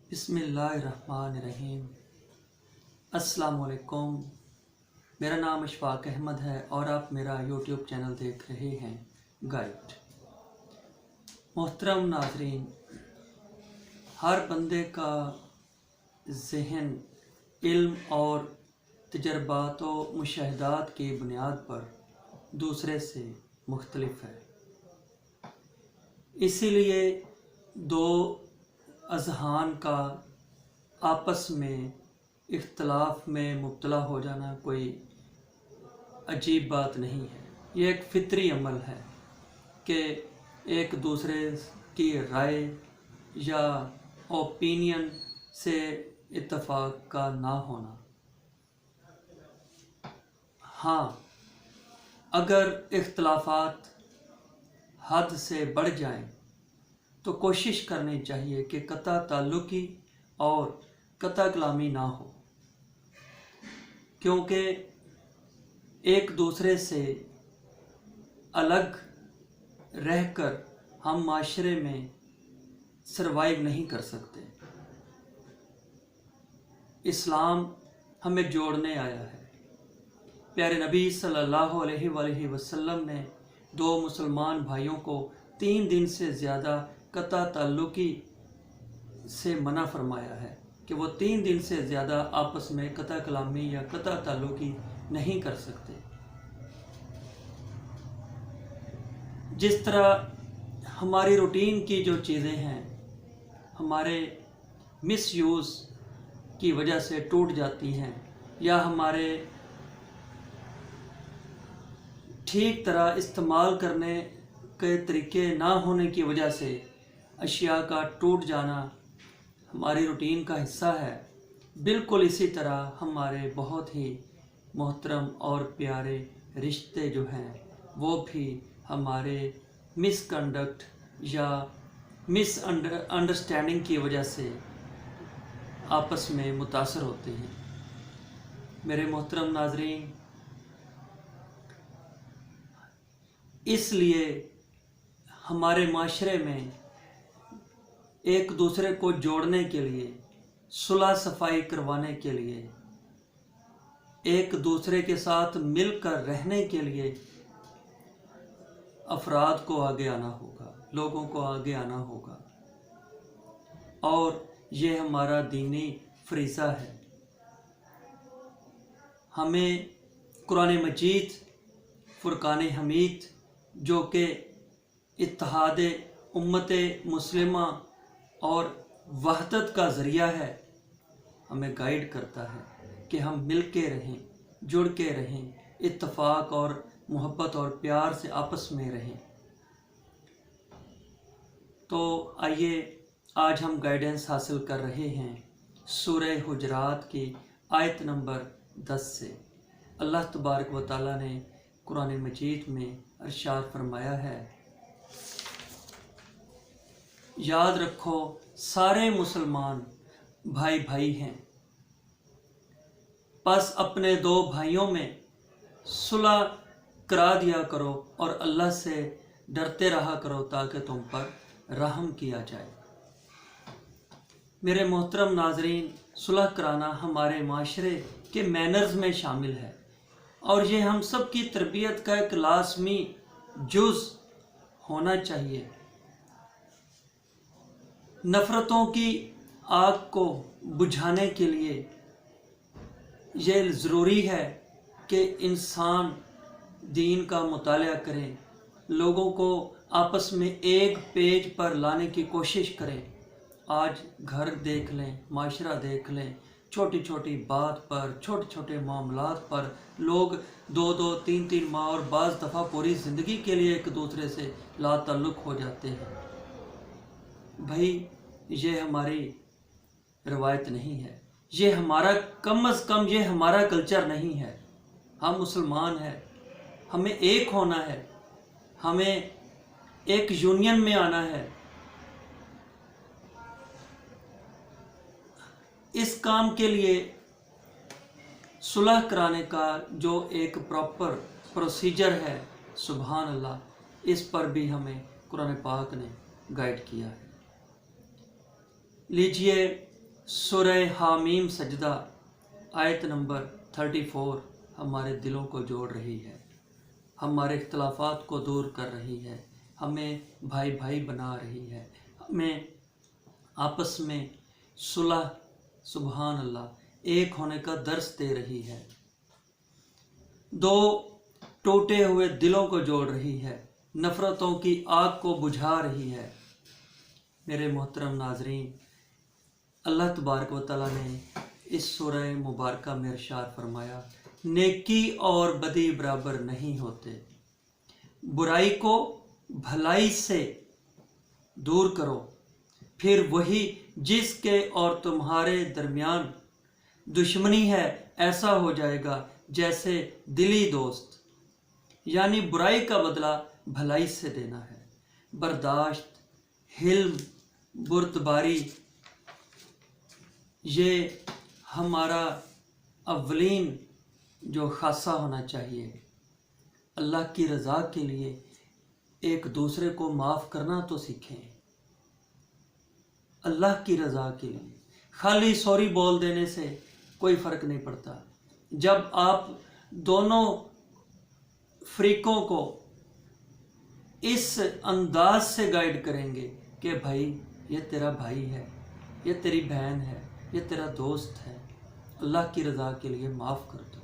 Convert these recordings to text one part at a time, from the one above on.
बिस्मिल्लाहिर्रहमानिर्रहीम। अस्सलामुअलैकुम। मेरा नाम अशफाक अहमद है और आप मेरा यूट्यूब चैनल देख रहे हैं गाइड। मोहतरम नाज़रीन, हर बंदे का ज़हन इल्म और तजर्बात व मुशाहिदात की बुनियाद पर दूसरे से मुख्तलिफ है। इसीलिए दो अज़हान का आपस में इख्तलाफ में मुब्तला हो जाना कोई अजीब बात नहीं है। ये एक फितरी अमल है कि एक दूसरे की राय या ओपिनियन से इत्तफाक का ना होना। हाँ, अगर इख्तलाफात हद से बढ़ जाएं तो कोशिश करनी चाहिए कि कता ताल्लुकी और कता कलामी ना हो, क्योंकि एक दूसरे से अलग रहकर हम माशरे में सरवाइव नहीं कर सकते। इस्लाम हमें जोड़ने आया है। प्यारे नबी सल्लल्लाहु अलैहि वसल्लम ने दो मुसलमान भाइयों को 3 दिन से ज़्यादा कता ताल्लुकी से मना फरमाया है कि वो 3 दिन से ज़्यादा आपस में कता कलामी या कता ताल्लुकी नहीं कर सकते। जिस तरह हमारी रूटीन की जो चीज़ें हैं हमारे मिसयूज़ की वजह से टूट जाती हैं या हमारे ठीक तरह इस्तेमाल करने के तरीके ना होने की वजह से अशिया का टूट जाना हमारी रूटीन का हिस्सा है। बिल्कुल इसी तरह हमारे बहुत ही मोहतरम और प्यारे रिश्ते जो हैं वो भी हमारे मिसकंडक्ट या मिसअंडरस्टैंडिंग की वजह से आपस में मुतासर होते हैं। मेरे मोहतरम नाज़रीन, इसलिए हमारे माशरे में एक दूसरे को जोड़ने के लिए, सुलह सफाई करवाने के लिए, एक दूसरे के साथ मिलकर रहने के लिए अफराद को आगे आना होगा, लोगों को आगे आना होगा। और ये हमारा दीनी फरीज़ा है। हमें कुरान मजीद, फुरकान हमीद जो कि इत्तेहाद उम्मत मुस्लिमा और वहदत का ज़रिया है, हमें गाइड करता है कि हम मिल के रहें, जुड़ के रहें, इत्तफाक और मोहब्बत और प्यार से आपस में रहें। तो आइए आज हम गाइडेंस हासिल कर रहे हैं सूरह हुजरात की आयत नंबर 10 से। अल्लाह तबारक व तआला ने कुरान मजीद में इरशाद फरमाया है, याद रखो सारे मुसलमान भाई भाई हैं, बस अपने दो भाइयों में सुलह करा दिया करो और अल्लाह से डरते रहा करो ताकि तुम पर रहम किया जाए। मेरे मोहतरम नाजरीन, सुलह कराना हमारे माशरे के मैनर्स में शामिल है और ये हम सब की तरबियत का एक लाज़मी जुज़ होना चाहिए। नफ़रतों की आग को बुझाने के लिए ये ज़रूरी है कि इंसान दीन का मुतालिया करें, लोगों को आपस में एक पेज पर लाने की कोशिश करें। आज घर देख लें, माशरा देख लें, छोटी छोटी बात पर, छोटे छोटे मामलात पर लोग 2-2, 3-3 माह और बाज़ दफ़ा पूरी ज़िंदगी के लिए एक दूसरे से लाताल्लुक़ हो जाते हैं। भाई, ये हमारी रवायत नहीं है, ये हमारा कम अज़ कम ये हमारा कल्चर नहीं है। हम मुसलमान हैं, हमें एक होना है, हमें एक यूनियन में आना है। इस काम के लिए सुलह कराने का जो एक प्रॉपर प्रोसीजर है, सुभान अल्लाह, इस पर भी हमें कुरान पाक ने गाइड किया है। लीजिए सूरह हामीम सजदा आयत नंबर 34 हमारे दिलों को जोड़ रही है, हमारे इख्तलाफात को दूर कर रही है, हमें भाई भाई बना रही है, हमें आपस में सुलह, सुबहान अल्लाह, एक होने का दर्स दे रही है, दो टूटे हुए दिलों को जोड़ रही है, नफ़रतों की आग को बुझा रही है। मेरे मोहतरम नाजरीन, अल्लाह तबारक व तआला ने इस सूरह मुबारका में इरशाद फरमाया, नेकी और बदी बराबर नहीं होते, बुराई को भलाई से दूर करो, फिर वही जिसके और तुम्हारे दरमियान दुश्मनी है ऐसा हो जाएगा जैसे दिली दोस्त। यानी बुराई का बदला भलाई से देना है। बर्दाश्त, हिल्म, बुर्दबारी, ये हमारा अव्वलीन जो खासा होना चाहिए। अल्लाह की रज़ा के लिए एक दूसरे को माफ़ करना तो सीखें। अल्लाह की रज़ा के लिए खाली सॉरी बोल देने से कोई फ़र्क नहीं पड़ता। जब आप दोनों फ़रीक़ों को इस अंदाज से गाइड करेंगे कि भाई ये तेरा भाई है, ये तेरी बहन है, ये तेरा दोस्त है, अल्लाह की रज़ा के लिए माफ़ कर दो,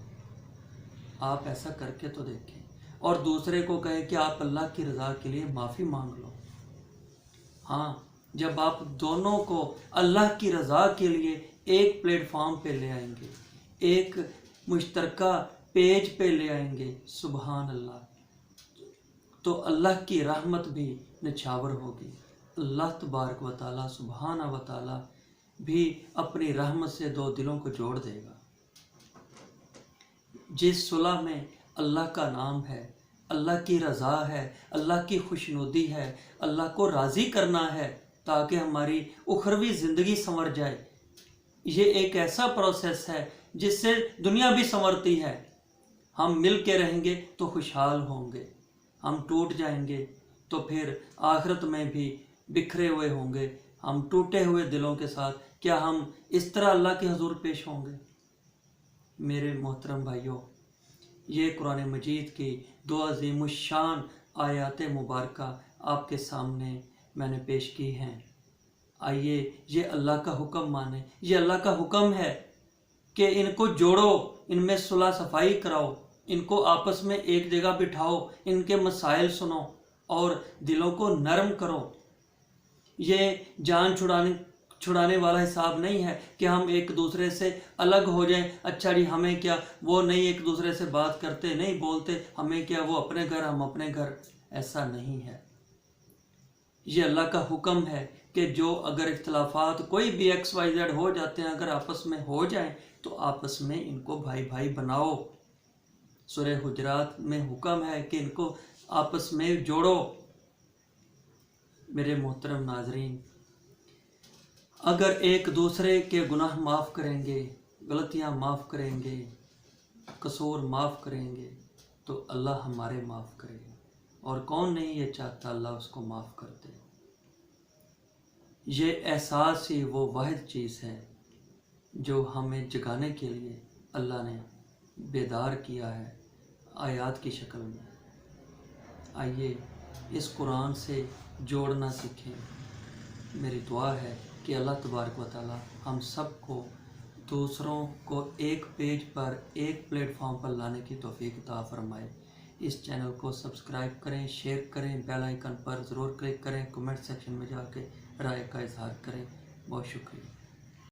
आप ऐसा करके तो देखें। और दूसरे को कहें कि आप अल्लाह की रज़ा के लिए माफ़ी मांग लो। हाँ, जब आप दोनों को अल्लाह की रज़ा के लिए एक प्लेटफॉर्म पे ले आएंगे, एक मुश्तरका पेज पे ले आएंगे, सुबहान अल्लाह, तो अल्लाह की रहमत भी निछावर होगी। अल्लाह तबारक व तआला सुबहाना व तआला भी अपनी रहमत से दो दिलों को जोड़ देगा। जिस सुलह में अल्लाह का नाम है, अल्लाह की रज़ा है, अल्लाह की खुशनुदी है, अल्लाह को राज़ी करना है ताकि हमारी उखरवी ज़िंदगी संवर जाए, ये एक ऐसा प्रोसेस है जिससे दुनिया भी संवरती है। हम मिल के रहेंगे तो खुशहाल होंगे, हम टूट जाएंगे तो फिर आखिरत में भी बिखरे हुए होंगे। हम टूटे हुए दिलों के साथ क्या हम इस तरह अल्लाह के हुजूर पेश होंगे? मेरे मोहतरम भाइयों, ये कुरान मजीद की दो अज़ीमुश्शान आयात मुबारका आपके सामने मैंने पेश की हैं। आइए ये अल्लाह का हुक्म माने। ये अल्लाह का हुक्म है कि इनको जोड़ो, इनमें सुलह सफाई कराओ, इनको आपस में एक जगह बिठाओ, इनके मसाइल सुनो और दिलों को नरम करो। ये जान छुड़ाने वाला हिसाब नहीं है कि हम एक दूसरे से अलग हो जाएं। अच्छा जी, हमें क्या, वो नहीं एक दूसरे से बात करते, नहीं बोलते, हमें क्या, वो अपने घर हम अपने घर, ऐसा नहीं है। ये अल्लाह का हुक्म है कि जो अगर इख्तलाफात कोई भी XYZ हो जाते हैं, अगर आपस में हो जाएं तो आपस में इनको भाई भाई बनाओ। सूरह हुजरात में हुक्म है कि इनको आपस में जोड़ो। मेरे मोहतरम नाजरीन, अगर एक दूसरे के गुनाह माफ़ करेंगे, गलतियां माफ़ करेंगे, कसूर माफ़ करेंगे तो अल्लाह हमारे माफ़ करेगा। और कौन नहीं ये चाहता अल्लाह उसको माफ़ कर दे। ये एहसास ही वो वाहिद चीज़ है जो हमें जगाने के लिए अल्लाह ने बेदार किया है आयात की शक्ल में। आइए इस कुरान से जोड़ना सीखें। मेरी दुआ है कि अल्लाह तबारक व तआला हम सब को दूसरों को एक पेज पर, एक प्लेटफॉर्म पर लाने की तौफीक अता फरमाए। इस चैनल को सब्सक्राइब करें, शेयर करें, बेल आइकन पर ज़रूर क्लिक करें, कमेंट सेक्शन में जाके राय का इजहार करें। बहुत शुक्रिया।